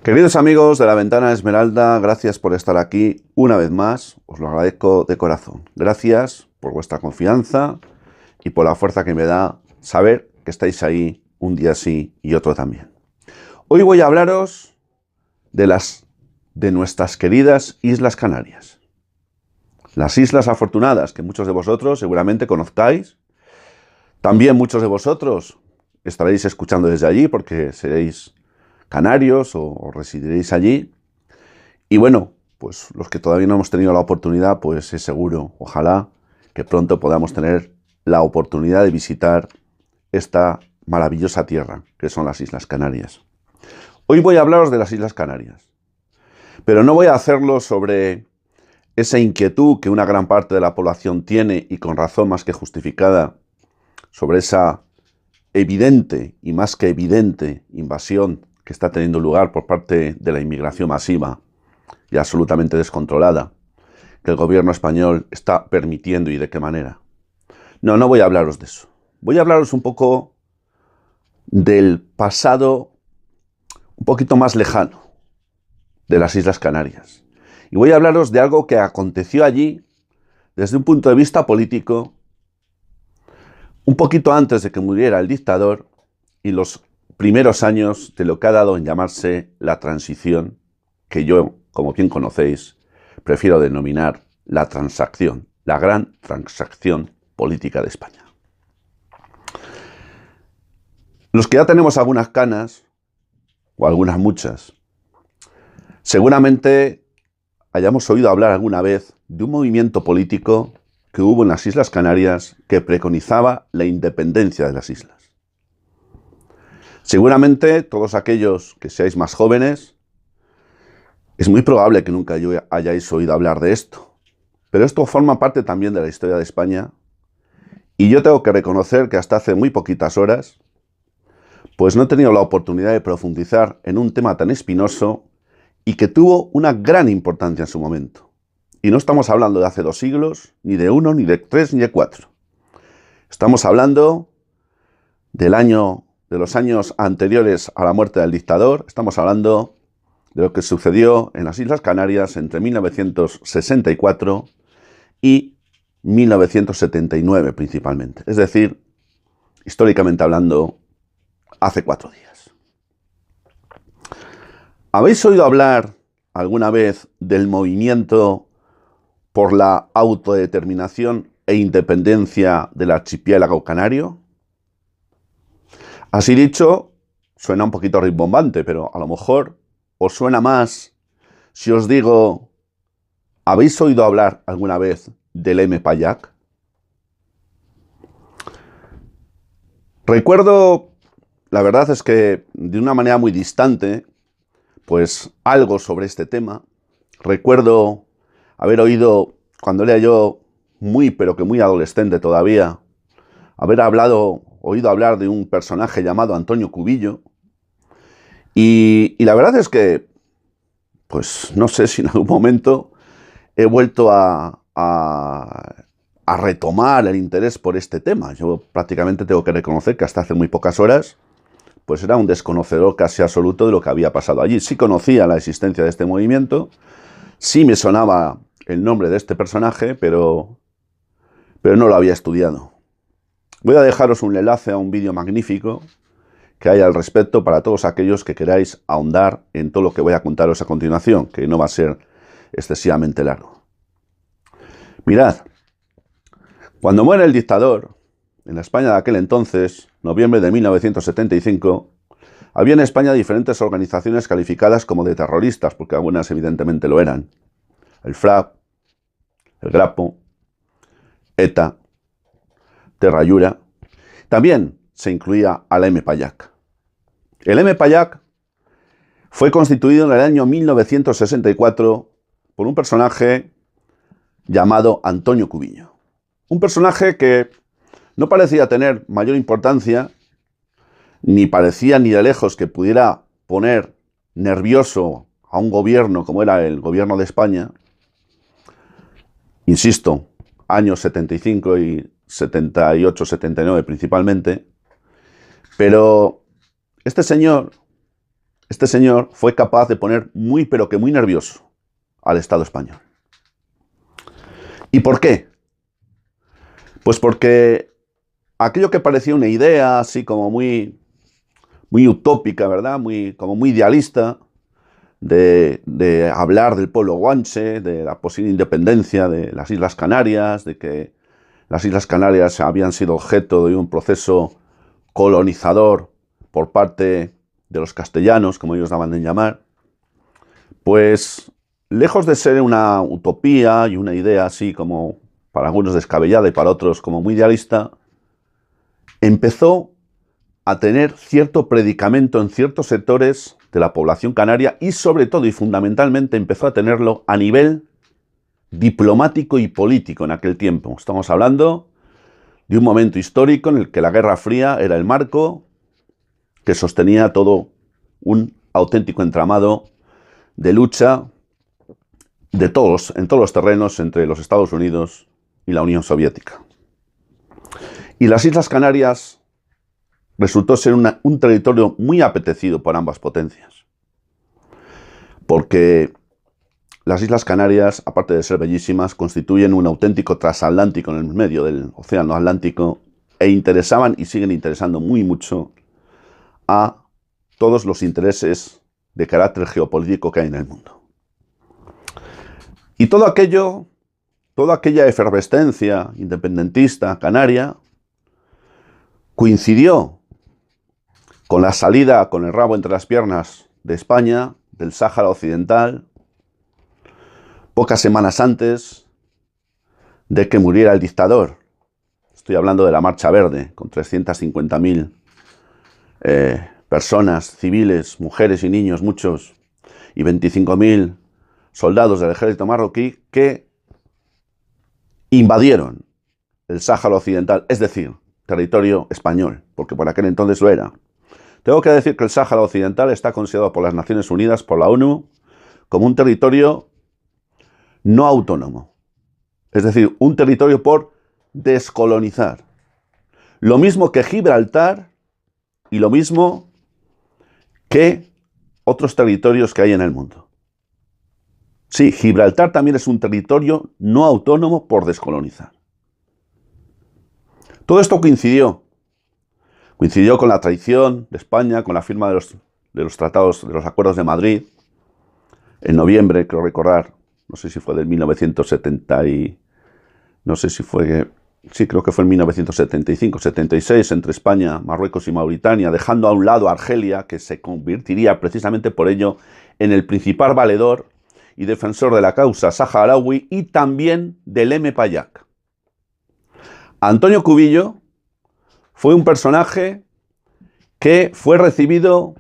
Queridos amigos de la Ventana Esmeralda, gracias por estar aquí una vez más. Os lo agradezco de corazón. Gracias por vuestra confianza y por la fuerza que me da saber que estáis ahí un día sí y otro también. Hoy voy a hablaros de nuestras queridas Islas Canarias. Las Islas Afortunadas, que muchos de vosotros seguramente conozcáis. También muchos de vosotros estaréis escuchando desde allí porque seréis canarios o residiréis allí. Y bueno, pues los que todavía no hemos tenido la oportunidad, pues es seguro, ojalá, que pronto podamos tener la oportunidad de visitar esta maravillosa tierra que son las Islas Canarias. Hoy voy a hablaros de las Islas Canarias, pero no voy a hacerlo sobre esa inquietud que una gran parte de la población tiene, y con razón más que justificada, sobre esa evidente y más que evidente invasión que está teniendo lugar por parte de la inmigración masiva y absolutamente descontrolada, que el gobierno español está permitiendo y de qué manera. No voy a hablaros de eso. Voy a hablaros un poco del pasado un poquito más lejano de las Islas Canarias. Y voy a hablaros de algo que aconteció allí desde un punto de vista político, un poquito antes de que muriera el dictador y los primeros años de lo que ha dado en llamarse la transición, que yo, como bien conocéis, prefiero denominar la transacción, la gran transacción política de España. Los que ya tenemos algunas canas, o algunas muchas, seguramente hayamos oído hablar alguna vez de un movimiento político que hubo en las Islas Canarias que preconizaba la independencia de las islas. Seguramente todos aquellos que seáis más jóvenes, es muy probable que nunca hayáis oído hablar de esto, pero esto forma parte también de la historia de España, y yo tengo que reconocer que hasta hace muy poquitas horas, pues no he tenido la oportunidad de profundizar en un tema tan espinoso y que tuvo una gran importancia en su momento. Y no estamos hablando de hace 2 siglos, ni de 1, ni de 3, ni de 4. Estamos hablando de los años anteriores a la muerte del dictador. Estamos hablando de lo que sucedió en las Islas Canarias entre 1964 y 1979 principalmente. Es decir, históricamente hablando, hace 4 días. ¿Habéis oído hablar alguna vez del movimiento por la autodeterminación e independencia del archipiélago canario? Así dicho, suena un poquito rimbombante, pero a lo mejor os suena más si os digo: ¿habéis oído hablar alguna vez del M-Payac? Recuerdo, la verdad es que de una manera muy distante, pues algo sobre este tema. Recuerdo haber oído, cuando era yo muy pero que muy adolescente todavía, haber oído hablar de un personaje llamado Antonio Cubillo, y la verdad es que, pues no sé si en algún momento he vuelto a retomar el interés por este tema. Yo prácticamente tengo que reconocer que hasta hace muy pocas horas pues era un desconocedor casi absoluto de lo que había pasado allí. Sí conocía la existencia de este movimiento, sí me sonaba el nombre de este personaje, pero no lo había estudiado. Voy a dejaros un enlace a un vídeo magnífico que hay al respecto para todos aquellos que queráis ahondar en todo lo que voy a contaros a continuación, que no va a ser excesivamente largo. Mirad, cuando muere el dictador, en la España de aquel entonces, noviembre de 1975, había en España diferentes organizaciones calificadas como de terroristas, porque algunas evidentemente lo eran. El FRAP, el Grapo, ETA, Terra Llura. También se incluía al M-Payac. El M-Payac fue constituido en el año 1964 por un personaje llamado Antonio Cubillo. Un personaje que no parecía tener mayor importancia, ni parecía ni de lejos que pudiera poner nervioso a un gobierno como era el gobierno de España. Insisto, años 75 y 78, 79 principalmente. Pero este señor este señor fue capaz de poner muy, pero que muy nervioso al Estado español. ¿Y por qué? Pues porque aquello que parecía una idea así como muy utópica, ¿verdad? Como muy idealista, de hablar del pueblo guanche, de la posible independencia de las Islas Canarias, de que las Islas Canarias habían sido objeto de un proceso colonizador por parte de los castellanos, como ellos daban en llamar, pues lejos de ser una utopía y una idea así como para algunos descabellada y para otros como muy idealista, empezó a tener cierto predicamento en ciertos sectores de la población canaria y sobre todo y fundamentalmente empezó a tenerlo a nivel diplomático y político en aquel tiempo. Estamos hablando de un momento histórico en el que la Guerra Fría era el marco que sostenía todo un auténtico entramado de lucha en todos los terrenos entre los Estados Unidos y la Unión Soviética. Y las Islas Canarias resultó ser un territorio muy apetecido por ambas potencias, porque las Islas Canarias, aparte de ser bellísimas, constituyen un auténtico transatlántico en el medio del Océano Atlántico e interesaban y siguen interesando muy mucho a todos los intereses de carácter geopolítico que hay en el mundo. Y toda aquella efervescencia independentista canaria coincidió con la salida con el rabo entre las piernas de España del Sáhara Occidental, pocas semanas antes de que muriera el dictador. Estoy hablando de la Marcha Verde, con 350.000 personas, civiles, mujeres y niños, muchos, y 25.000 soldados del ejército marroquí que invadieron el Sáhara Occidental, es decir, territorio español, porque por aquel entonces lo era. Tengo que decir que el Sáhara Occidental está considerado por las Naciones Unidas, por la ONU, como un territorio no autónomo. Es decir, un territorio por descolonizar. Lo mismo que Gibraltar y lo mismo que otros territorios que hay en el mundo. Sí, Gibraltar también es un territorio no autónomo por descolonizar. Todo esto coincidió con la traición de España, con la firma de los tratados, de los acuerdos de Madrid, en noviembre, creo recordar, no sé si fue del 1970 y... no sé si fue... sí, creo que fue en 1975, 76, entre España, Marruecos y Mauritania, dejando a un lado a Argelia, que se convertiría precisamente por ello en el principal valedor y defensor de la causa saharaui y también del M. Payak. Antonio Cubillo fue un personaje que fue recibido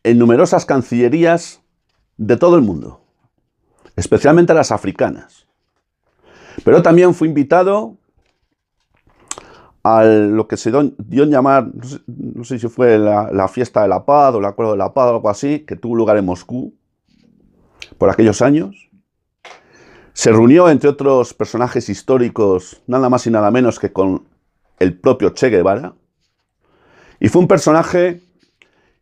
en numerosas cancillerías de todo el mundo, especialmente las africanas. Pero también fue invitado a lo que se dio en llamar, no sé si fue la fiesta de la paz o el acuerdo de la paz o algo así, que tuvo lugar en Moscú por aquellos años. Se reunió, entre otros personajes históricos, nada más y nada menos que con el propio Che Guevara. Y fue un personaje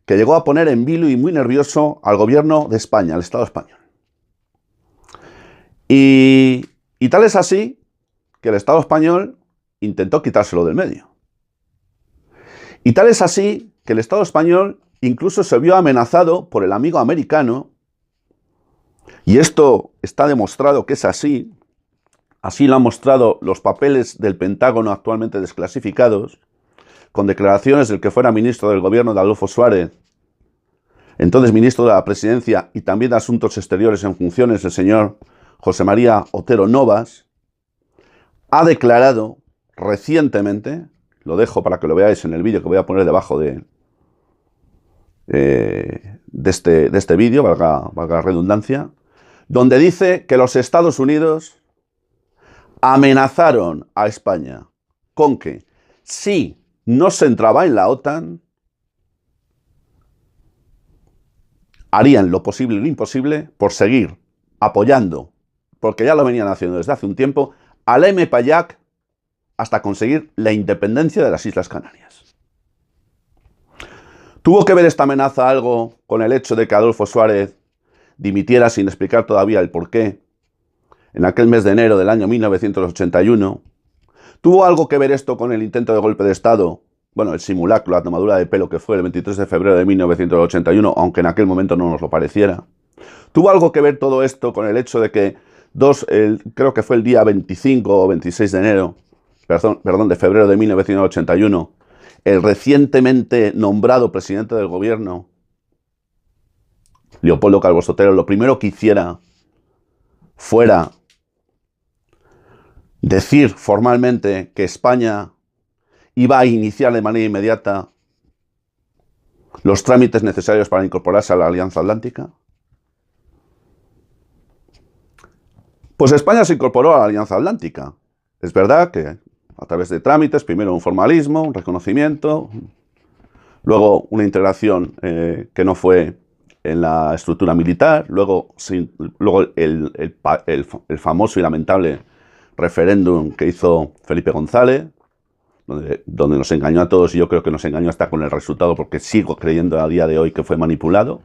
que llegó a poner en vilo y muy nervioso al gobierno de España, al Estado español. Y tal es así que el Estado español intentó quitárselo del medio. Y tal es así que el Estado español incluso se vio amenazado por el amigo americano, y esto está demostrado que es así, así lo han mostrado los papeles del Pentágono actualmente desclasificados, con declaraciones del que fuera ministro del gobierno de Adolfo Suárez, entonces ministro de la Presidencia y también de Asuntos Exteriores en funciones, el señor José María Otero Novas, ha declarado recientemente, lo dejo para que lo veáis en el vídeo que voy a poner debajo de este vídeo, valga la redundancia, donde dice que los Estados Unidos amenazaron a España con que si no se entraba en la OTAN, harían lo posible y lo imposible por seguir apoyando, porque ya lo venían haciendo desde hace un tiempo, al M. Payak hasta conseguir la independencia de las Islas Canarias. ¿Tuvo que ver esta amenaza algo con el hecho de que Adolfo Suárez dimitiera sin explicar todavía el porqué en aquel mes de enero del año 1981? ¿Tuvo algo que ver esto con el intento de golpe de Estado? Bueno, el simulacro, la tomadura de pelo que fue el 23 de febrero de 1981, aunque en aquel momento no nos lo pareciera. ¿Tuvo algo que ver todo esto con el hecho de que creo que fue el día 25 o 26 de enero, perdón, de febrero de 1981, el recientemente nombrado presidente del gobierno, Leopoldo Calvo Sotelo, lo primero que hiciera fuera decir formalmente que España iba a iniciar de manera inmediata los trámites necesarios para incorporarse a la Alianza Atlántica? Pues España se incorporó a la Alianza Atlántica. Es verdad que a través de trámites, primero un formalismo, un reconocimiento, luego una integración que no fue en la estructura militar, luego el famoso y lamentable referéndum que hizo Felipe González, donde nos engañó a todos, y yo creo que nos engañó hasta con el resultado, porque sigo creyendo a día de hoy que fue manipulado.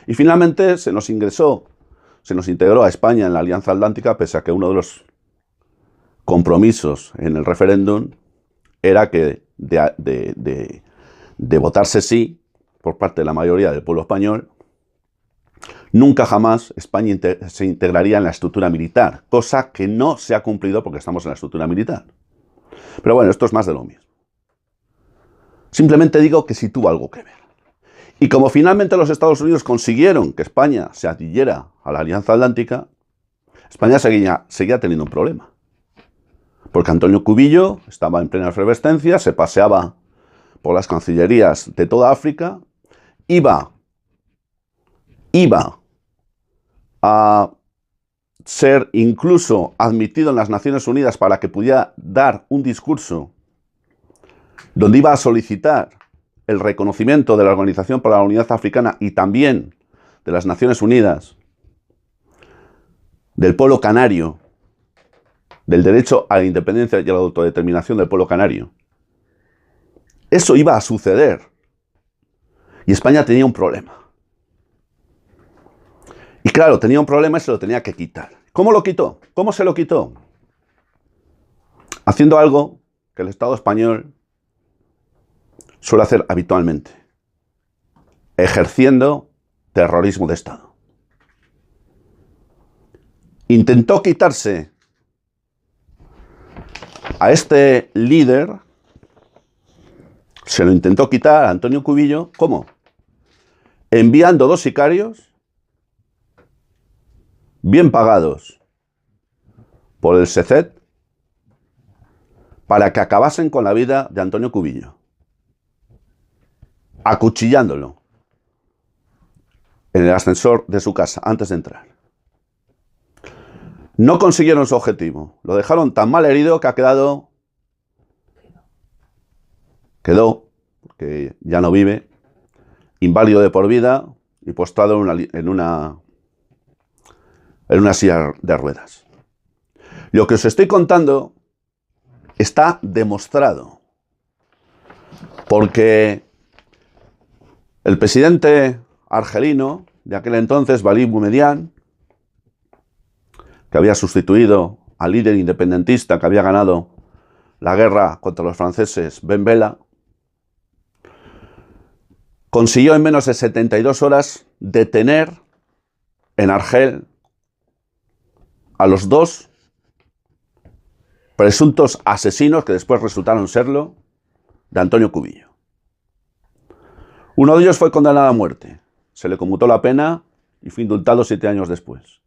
Y finalmente se nos integró a España en la Alianza Atlántica, pese a que uno de los compromisos en el referéndum era que de votarse sí por parte de la mayoría del pueblo español, nunca jamás España se integraría en la estructura militar, cosa que no se ha cumplido porque estamos en la estructura militar. Pero bueno, esto es más de lo mismo. Simplemente digo que sí tuvo algo que ver. Y como finalmente los Estados Unidos consiguieron que España se adhiriera a la Alianza Atlántica, España seguía teniendo un problema. Porque Antonio Cubillo estaba en plena efervescencia, se paseaba por las cancillerías de toda África, iba a ser incluso admitido en las Naciones Unidas para que pudiera dar un discurso donde iba a solicitar el reconocimiento de la Organización para la Unidad Africana y también de las Naciones Unidas, del pueblo canario, del derecho a la independencia y a la autodeterminación del pueblo canario. Eso iba a suceder. Y España tenía un problema. Y claro, tenía un problema y se lo tenía que quitar. ¿Cómo lo quitó? ¿Cómo se lo quitó? Haciendo algo que el Estado español suele hacer habitualmente. Ejerciendo terrorismo de Estado. Intentó quitarse a este líder, se lo intentó quitar a Antonio Cubillo. ¿Cómo? Enviando 2 sicarios bien pagados por el SECET para que acabasen con la vida de Antonio Cubillo, acuchillándolo en el ascensor de su casa antes de entrar. No consiguieron su objetivo, lo dejaron tan mal herido que quedó, que ya no vive, inválido de por vida y postrado en una silla de ruedas. Lo que os estoy contando está demostrado, porque el presidente argelino de aquel entonces, Walid Boumediene, que había sustituido al líder independentista que había ganado la guerra contra los franceses, Ben Bella, consiguió en menos de 72 horas detener en Argel a los 2 presuntos asesinos, que después resultaron serlo, de Antonio Cubillo. Uno de ellos fue condenado a muerte. Se le conmutó la pena y fue indultado 7 años después.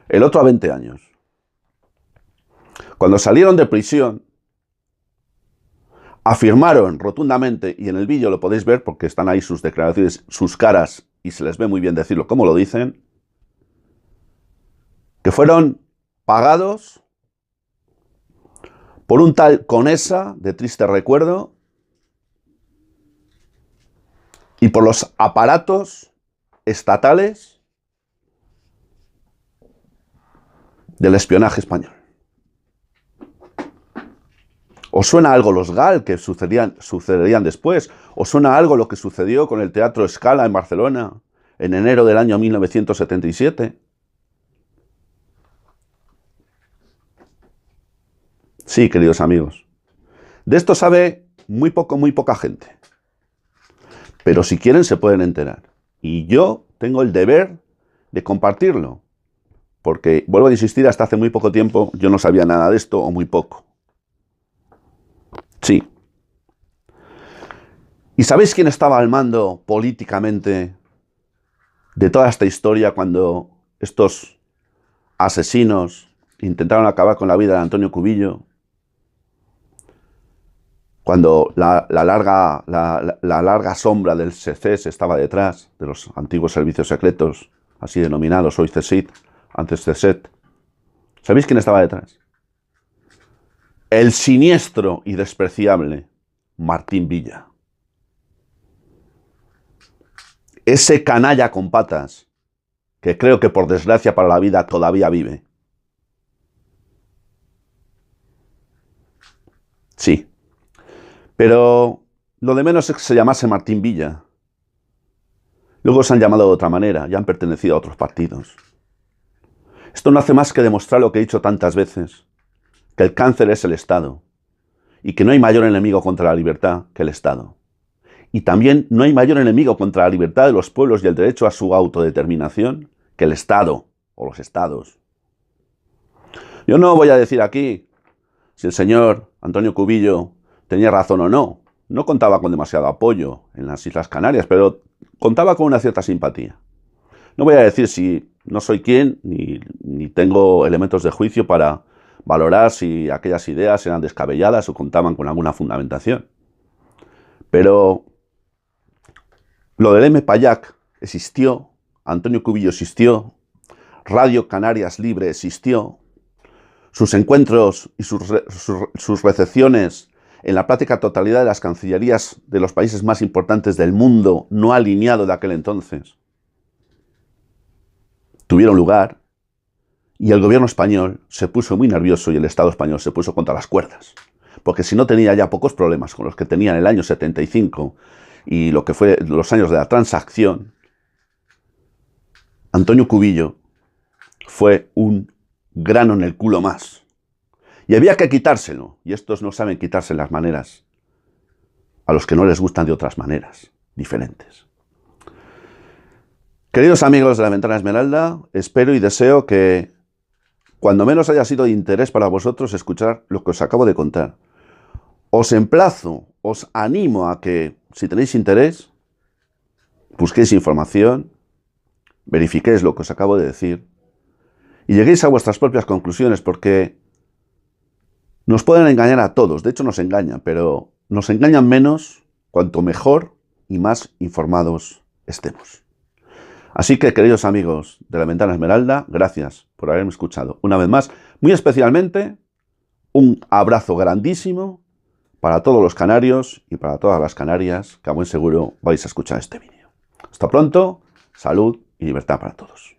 El otro a 20 años. Cuando salieron de prisión, afirmaron rotundamente, y en el vídeo lo podéis ver porque están ahí sus declaraciones, sus caras, y se les ve muy bien decirlo como lo dicen, que fueron pagados por un tal Conesa, de triste recuerdo, y por los aparatos estatales del espionaje español. ¿Os suena algo los GAL que sucederían después? ¿Os suena algo lo que sucedió con el Teatro Scala en Barcelona en enero del año 1977? Sí, queridos amigos. De esto sabe muy poca gente. Pero si quieren se pueden enterar. Y yo tengo el deber de compartirlo. Porque, vuelvo a insistir, hasta hace muy poco tiempo yo no sabía nada de esto o muy poco. Sí. ¿Y sabéis quién estaba al mando políticamente de toda esta historia cuando estos asesinos intentaron acabar con la vida de Antonio Cubillo? Cuando la larga sombra del CSIS estaba detrás, de los antiguos servicios secretos, así denominados hoy CSIC, antes CSET. ¿Sabéis quién estaba detrás? El siniestro y despreciable Martín Villa. Ese canalla con patas, que creo que por desgracia para la vida todavía vive. Sí. Pero lo de menos es que se llamase Martín Villa. Luego se han llamado de otra manera, ya han pertenecido a otros partidos. Esto no hace más que demostrar lo que he dicho tantas veces, que el cáncer es el Estado, y que no hay mayor enemigo contra la libertad que el Estado. Y también no hay mayor enemigo contra la libertad de los pueblos y el derecho a su autodeterminación que el Estado o los Estados. Yo no voy a decir aquí si el señor Antonio Cubillo tenía razón o no. No contaba con demasiado apoyo en las Islas Canarias, pero contaba con una cierta simpatía. No voy a decir si no soy quien, ni tengo elementos de juicio para valorar si aquellas ideas eran descabelladas o contaban con alguna fundamentación. Pero lo del M-Payac existió, Antonio Cubillo existió, Radio Canarias Libre existió, sus encuentros y sus recepciones en la práctica totalidad de las cancillerías de los países más importantes del mundo no alineado de aquel entonces tuvieron lugar, y el gobierno español se puso muy nervioso y el Estado español se puso contra las cuerdas. Porque si no tenía ya pocos problemas con los que tenía en el año 75 y lo que fue los años de la transacción, Antonio Cubillo fue un grano en el culo más. Y había que quitárselo. Y estos no saben quitarse las maneras a los que no les gustan de otras maneras diferentes. Queridos amigos de La Ventana Esmeralda, espero y deseo que cuando menos haya sido de interés para vosotros escuchar lo que os acabo de contar. Os emplazo, os animo a que, si tenéis interés, busquéis información, verifiquéis lo que os acabo de decir y lleguéis a vuestras propias conclusiones, porque nos pueden engañar a todos. De hecho nos engañan, pero nos engañan menos cuanto mejor y más informados estemos. Así que, queridos amigos de La Ventana Esmeralda, gracias por haberme escuchado una vez más. Muy especialmente, un abrazo grandísimo para todos los canarios y para todas las canarias que a buen seguro vais a escuchar este vídeo. Hasta pronto, salud y libertad para todos.